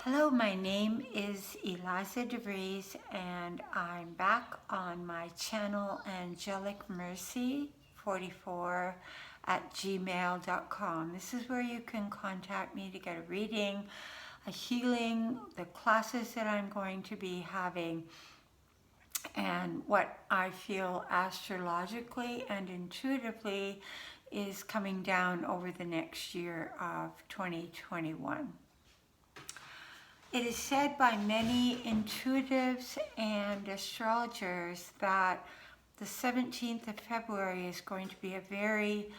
Hello, my name is Eliza Vries, and I'm back on my channel Angelic Mercy 44 at gmail.com. This is where you can contact me to get a reading, a healing, the classes that I'm going to be having, and what I feel astrologically and intuitively is coming down over the next year of 2021. It is said by many intuitives and astrologers that the 17th of February is going to be a very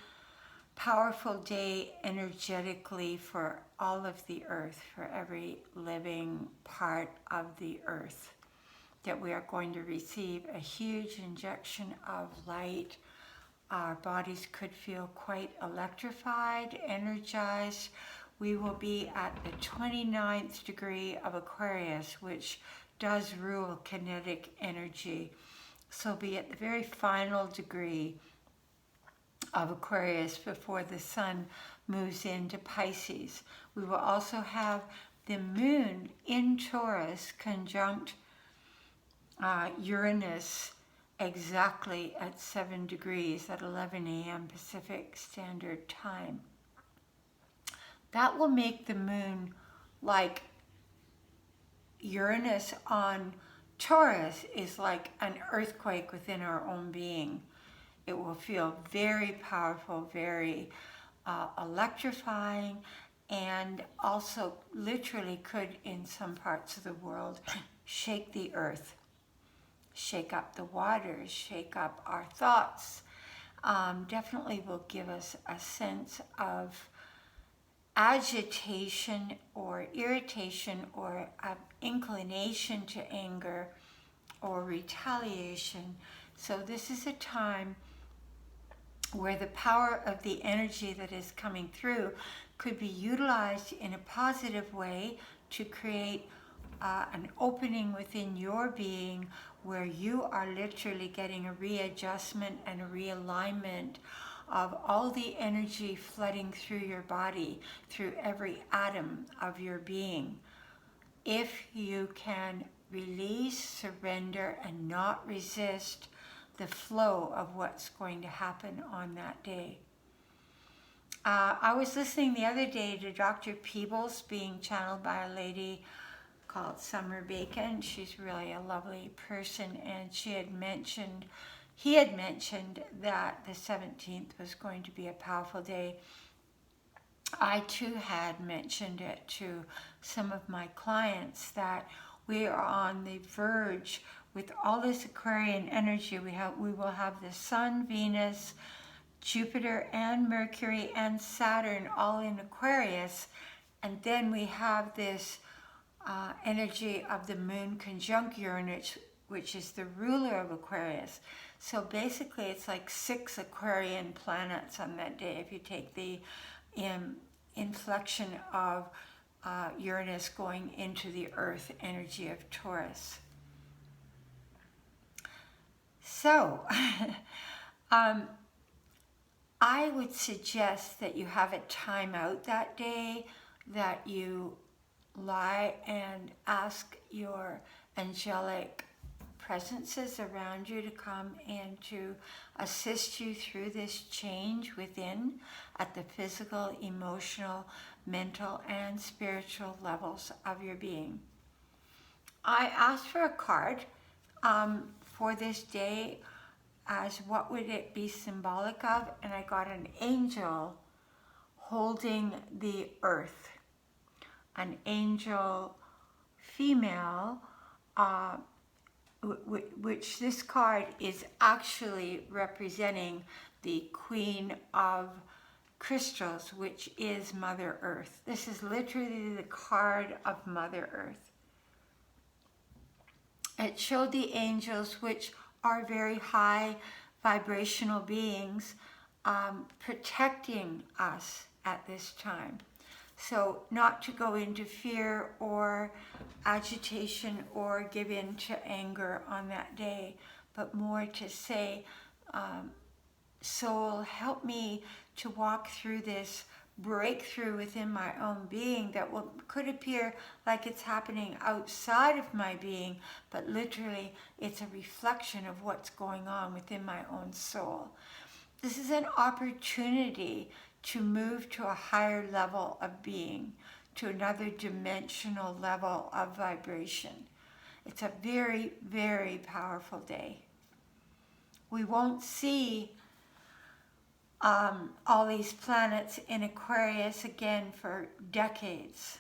powerful day energetically for all of the earth, for every living part of the earth. That we are going to receive a huge injection of light. Our bodies could feel quite electrified, energized. We will be at the 29th degree of Aquarius, which does rule kinetic energy. So be at the very final degree of Aquarius before the sun moves into Pisces. We will also have the moon in Taurus conjunct Uranus exactly at 7 degrees at 11 a.m. Pacific Standard Time. That will make the moon like Uranus on Taurus is like an earthquake within our own being. It will feel very powerful, very electrifying, and also literally could, in some parts of the world, shake the earth, shake up the waters, shake up our thoughts. Definitely will give us a sense of agitation or irritation or an inclination to anger or retaliation. So this is a time where the power of the energy that is coming through could be utilized in a positive way to create an opening within your being where you are literally getting a readjustment and a realignment of all the energy flooding through your body, through every atom of your being. If you can release, surrender, and not resist the flow of what's going to happen on that day. I was listening the other day to Dr. Peebles being channeled by a lady called Summer Bacon. She's really a lovely person, and he had mentioned that the 17th was going to be a powerful day. I too had mentioned it to some of my clients that we are on the verge with all this Aquarian energy. We will have the Sun, Venus, Jupiter, and Mercury, and Saturn all in Aquarius, and then we have this energy of the moon conjunct Uranus, which is the ruler of Aquarius. So basically it's like 6 Aquarian planets on that day if you take the inflection of Uranus going into the earth energy of Taurus. So I would suggest that you have a time out that day, that you lie and ask your angelic presences around you to come and to assist you through this change within at the physical, emotional, mental, and spiritual levels of your being. I asked for a card for this day as what would it be symbolic of, and I got an angel holding the earth. An angel female, which this card is actually representing the Queen of Crystals, which is Mother Earth. This is literally the card of Mother Earth. It showed the angels, which are very high vibrational beings, protecting us at this time. So not to go into fear or agitation or give in to anger on that day, but more to say, soul, help me to walk through this breakthrough within my own being that could appear like it's happening outside of my being, but literally it's a reflection of what's going on within my own soul. This is an opportunity to move to a higher level of being, to another dimensional level of vibration. It's a very, very powerful day. We won't see all these planets in Aquarius again for decades.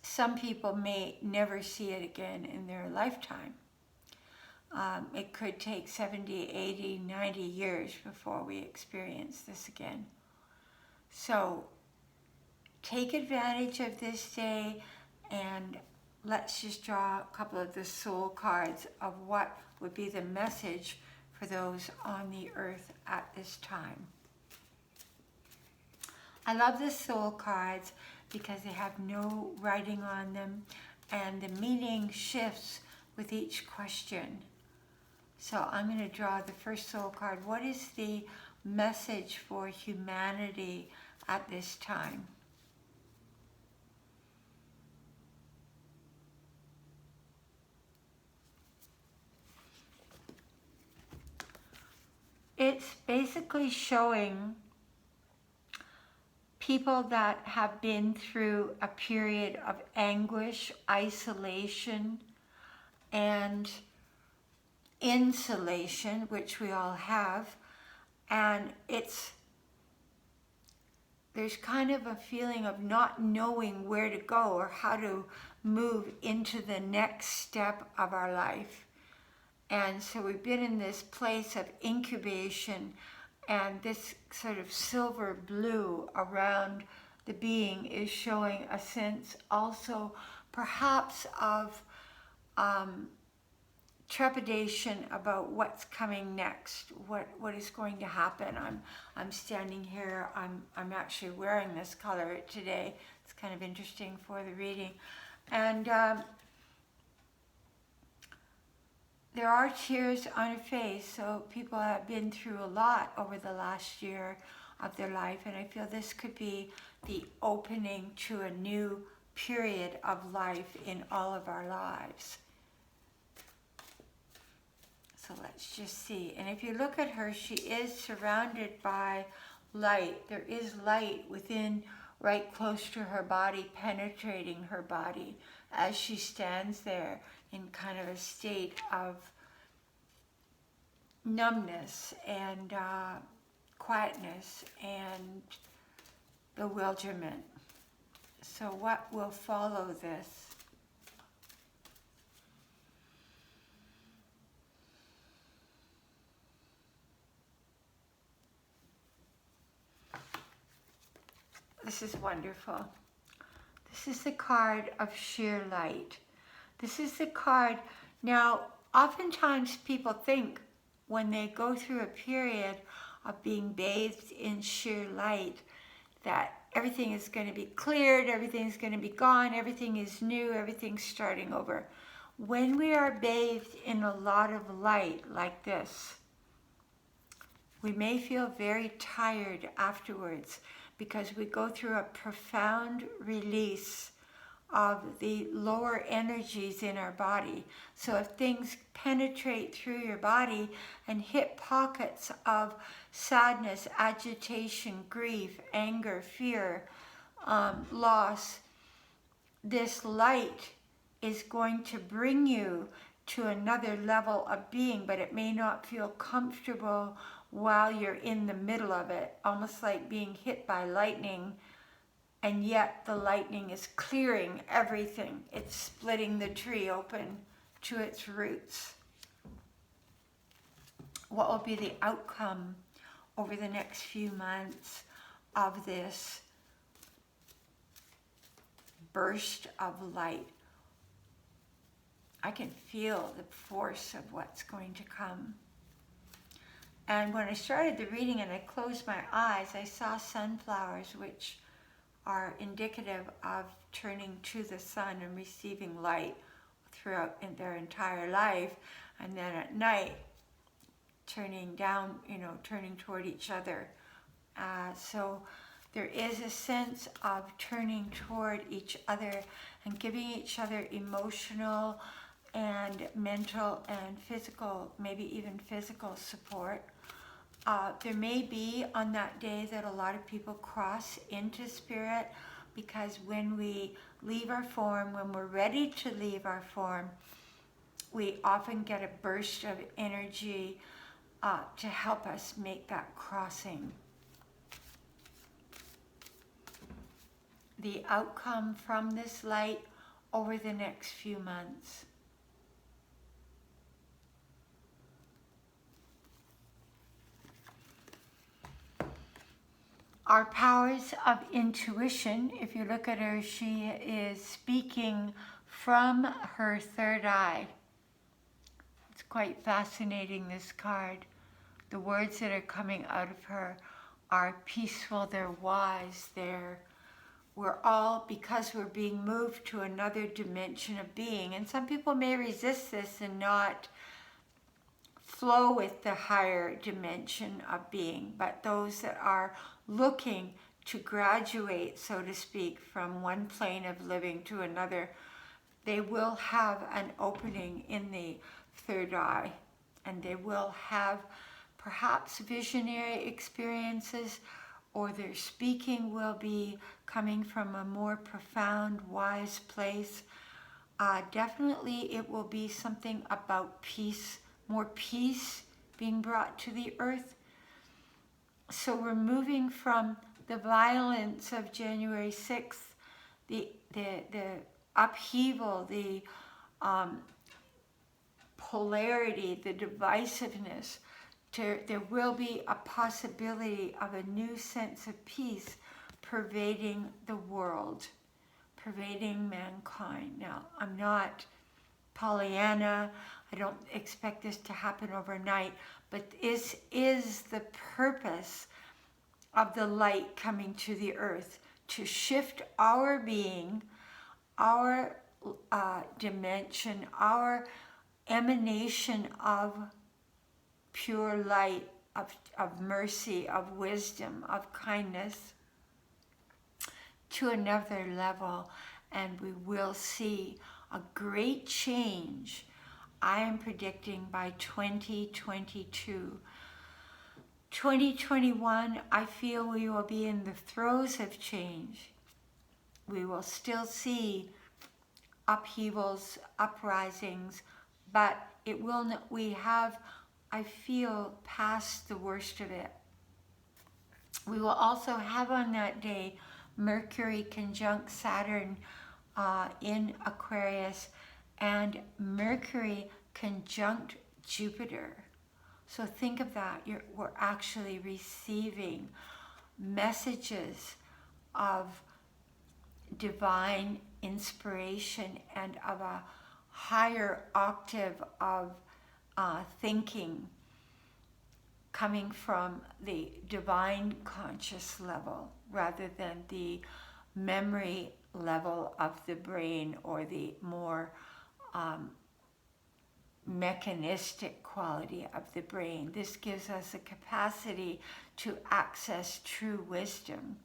Some people may never see it again in their lifetime. It could take 70, 80, 90 years before we experience this again. So take advantage of this day, and let's just draw a couple of the soul cards of what would be the message for those on the earth at this time. I love the soul cards because they have no writing on them, and the meaning shifts with each question. So I'm going to draw the first soul card. What is the message for humanity at this time? It's basically showing people that have been through a period of anguish, isolation, and insulation, which we all have, and there's kind of a feeling of not knowing where to go or how to move into the next step of our life. And so we've been in this place of incubation, and this sort of silver blue around the being is showing a sense also perhaps of trepidation about what's coming next, what is going to happen. I'm standing here, I'm actually wearing this color today. It's kind of interesting for the reading. And there are tears on her face, so people have been through a lot over the last year of their life, and I feel this could be the opening to a new period of life in all of our lives. So let's just see. And if you look at her, she is surrounded by light. There is light within, right close to her body, penetrating her body as she stands there in kind of a state of numbness and quietness and bewilderment. So what will follow this? This is wonderful. This is the card of sheer light. This is the card. Now, oftentimes people think when they go through a period of being bathed in sheer light that everything is going to be cleared, everything's going to be gone, everything is new, everything's starting over. When we are bathed in a lot of light like this, we may feel very tired afterwards because we go through a profound release of the lower energies in our body. So if things penetrate through your body and hit pockets of sadness, agitation, grief, anger, fear, loss, this light is going to bring you to another level of being, but it may not feel comfortable while you're in the middle of it, almost like being hit by lightning, and yet the lightning is clearing everything. It's splitting the tree open to its roots. What will be the outcome over the next few months of this burst of light? I can feel the force of what's going to come. And when I started the reading and I closed my eyes, I saw sunflowers, which are indicative of turning to the sun and receiving light throughout in their entire life, and then at night turning down, turning toward each other So there is a sense of turning toward each other and giving each other emotional and mental and physical, maybe even physical support. There may be on that day that a lot of people cross into spirit, because when we leave our form, when we're ready to leave our form, we often get a burst of energy to help us make that crossing. The outcome from this light over the next few months. Our powers of intuition, if you look at her, she is speaking from her third eye. It's quite fascinating, this card. The words that are coming out of her are peaceful, they're wise, we're all, because we're being moved to another dimension of being. And some people may resist this and not flow with the higher dimension of being, but those that are looking to graduate, so to speak, from one plane of living to another, they will have an opening in the third eye, and they will have perhaps visionary experiences, or their speaking will be coming from a more profound, wise place. Definitely it will be something about peace, more peace being brought to the earth. So we're moving from the violence of January 6th, the upheaval, the polarity, the divisiveness. There will be a possibility of a new sense of peace pervading the world, pervading mankind. Now, I'm not Pollyanna. I don't expect this to happen overnight, but this is the purpose of the light coming to the earth, to shift our being, our dimension, our emanation of pure light, of mercy, of wisdom, of kindness, to another level, and we will see a great change. I am predicting by 2022. 2021, I feel we will be in the throes of change. We will still see upheavals, uprisings, but it will not, we have, I feel, past the worst of it. We will also have on that day Mercury conjunct Saturn in Aquarius, and Mercury conjunct Jupiter. So think of that. We're actually receiving messages of divine inspiration and of a higher octave of thinking coming from the divine conscious level rather than the memory level of the brain or the more mechanistic quality of the brain. This gives us a capacity to access true wisdom,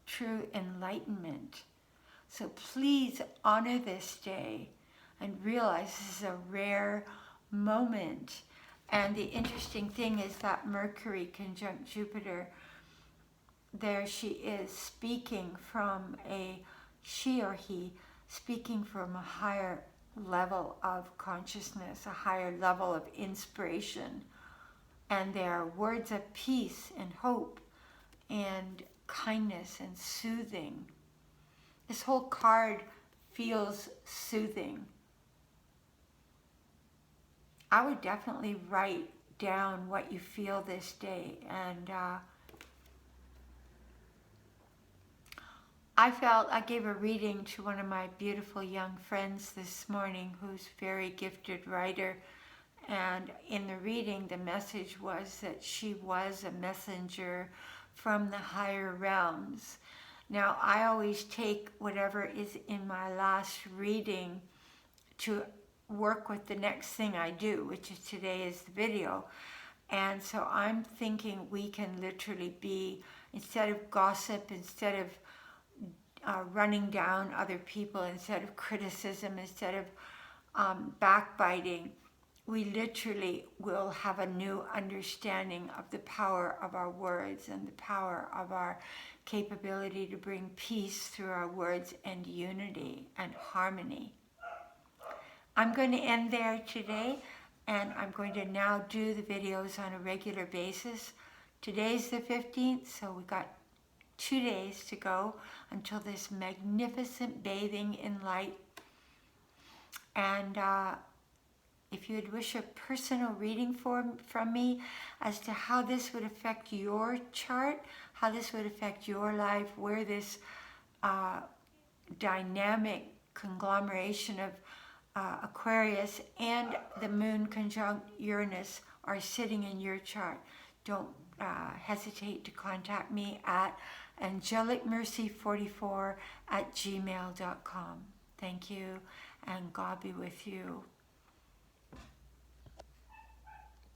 true enlightenment. So please honor this day and realize this is a rare moment. And the interesting thing is that Mercury conjunct Jupiter, there she is speaking from she or he speaking from a higher level of consciousness, a higher level of inspiration. And there are words of peace and hope and kindness and soothing. This whole card feels soothing. I would definitely write down what you feel this day. And I gave a reading to one of my beautiful young friends this morning who's a very gifted writer. And in the reading, the message was that she was a messenger from the higher realms. Now, I always take whatever is in my last reading to work with the next thing I do, which is today is the video. And so I'm thinking we can literally be instead of gossip, instead of running down other people, instead of criticism, instead of backbiting, we literally will have a new understanding of the power of our words and the power of our capability to bring peace through our words and unity and harmony. I'm going to end there today, and I'm going to now do the videos on a regular basis. Today's the 15th, so we got 2 days to go until this magnificent bathing in light. And if you'd wish a personal reading from me as to how this would affect your chart, how this would affect your life, where this dynamic conglomeration of Aquarius and the moon conjunct Uranus are sitting in your chart, don't hesitate to contact me at angelicmercy44@gmail.com. Thank you, and God be with you.